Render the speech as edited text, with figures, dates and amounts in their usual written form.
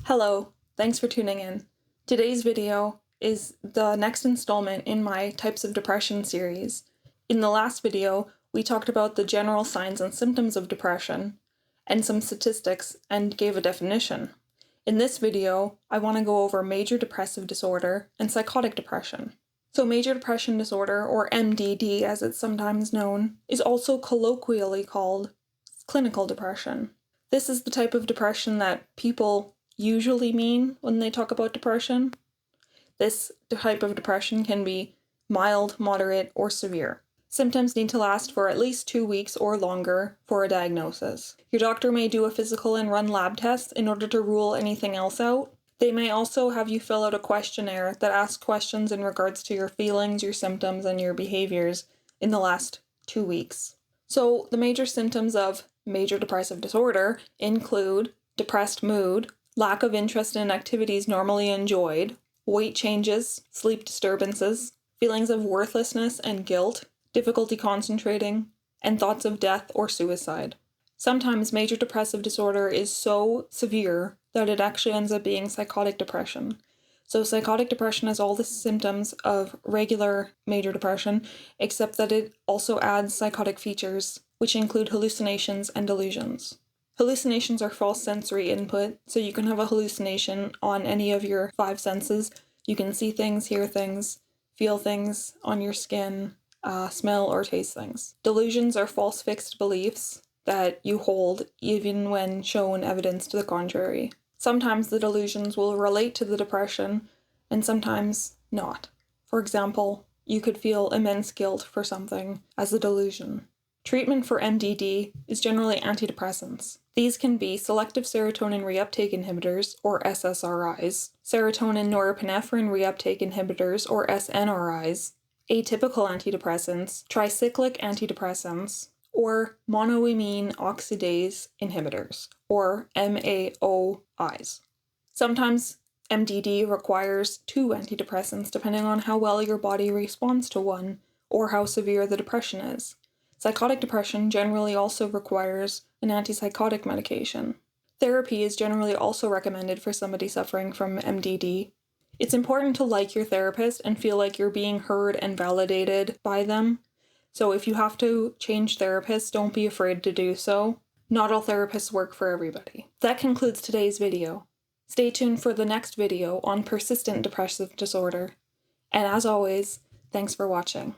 Hello, thanks for tuning in. Today's video is the next installment in my Types of Depression series. In the last video, we talked about the general signs and symptoms of depression and some statistics and gave a definition. In this video, I want to go over major depressive disorder and psychotic depression. So major depression disorder, or MDD as it's sometimes known, is also colloquially called clinical depression. This is the type of depression that people usually mean when they talk about depression. This type of depression can be mild, moderate, or severe. Symptoms need to last for at least 2 weeks or longer for a diagnosis. Your doctor may do a physical and run lab tests in order to rule anything else out. They may also have you fill out a questionnaire that asks questions in regards to your feelings, your symptoms, and your behaviors in the last 2 weeks. So the major symptoms of major depressive disorder include depressed mood, lack of interest in activities normally enjoyed, weight changes, sleep disturbances, feelings of worthlessness and guilt, difficulty concentrating, and thoughts of death or suicide. Sometimes major depressive disorder is so severe that it actually ends up being psychotic depression. So psychotic depression has all the symptoms of regular major depression, except that it also adds psychotic features, which include hallucinations and delusions. Hallucinations are false sensory input, so you can have a hallucination on any of your 5 senses. You can see things, hear things, feel things on your skin, smell or taste things. Delusions are false fixed beliefs that you hold even when shown evidence to the contrary. Sometimes the delusions will relate to the depression, and sometimes not. For example, you could feel immense guilt for something as a delusion. Treatment for MDD is generally antidepressants. These can be selective serotonin reuptake inhibitors, or SSRIs, serotonin norepinephrine reuptake inhibitors, or SNRIs, atypical antidepressants, tricyclic antidepressants, or monoamine oxidase inhibitors, or MAOIs. Sometimes MDD requires 2 antidepressants depending on how well your body responds to one or how severe the depression is. Psychotic depression generally also requires an antipsychotic medication. Therapy is generally also recommended for somebody suffering from MDD. It's important to like your therapist and feel like you're being heard and validated by them. So if you have to change therapists, don't be afraid to do so. Not all therapists work for everybody. That concludes today's video. Stay tuned for the next video on persistent depressive disorder. And as always, thanks for watching.